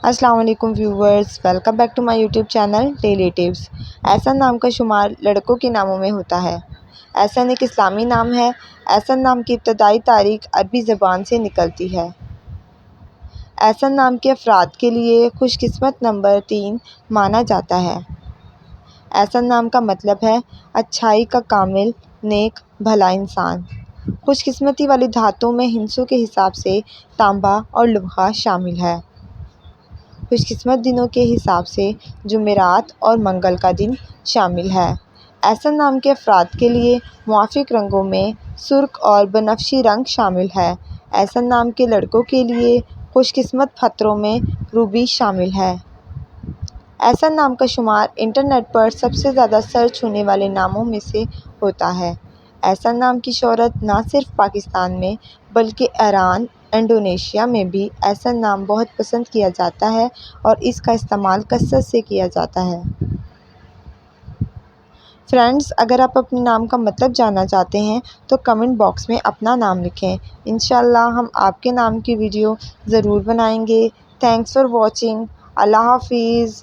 السلام علیکم viewers, welcome back to my YouTube channel Daily Tips. Ahsan نام کا شمار لڑکوں کے ناموں میں ہوتا ہے۔ احسن ایک اسلامی نام ہے۔ احسن نام کی ابتدائی تاریخ عربی زبان سے نکلتی ہے۔ احسن نام کے افراد کے لیے خوش قسمت نمبر 3 مانا جاتا ہے۔ احسن نام کا مطلب ہے اچھائی کا کامل، نیک، بھلا انسان۔ خوش قسمتی والی دھاتوں میں ہندسوں کے حساب سے تانبا اور لوہا شامل ہے۔ خوش قسمت دنوں کے حساب سے جمعرات اور منگل کا دن شامل ہے۔ احسن نام کے افراد کے لیے موافق رنگوں میں سرخ اور بنفشی رنگ شامل ہے۔ احسن نام کے لڑکوں کے لیے خوش قسمت پتھروں میں روبی شامل ہے۔ احسن نام کا شمار انٹرنیٹ پر سب سے زیادہ سرچ ہونے والے ناموں میں سے ہوتا ہے۔ احسن نام کی شہرت نہ صرف پاکستان میں بلکہ ایران، انڈونیشیا میں بھی احسن نام بہت پسند کیا جاتا ہے اور اس کا استعمال کثرت سے کیا جاتا ہے۔ فرینڈز، اگر آپ اپنے نام کا مطلب جاننا چاہتے ہیں تو کمنٹ باکس میں اپنا نام لکھیں۔ انشاءاللہ ہم آپ کے نام کی ویڈیو ضرور بنائیں گے۔ Thanks for watching. اللہ حافظ۔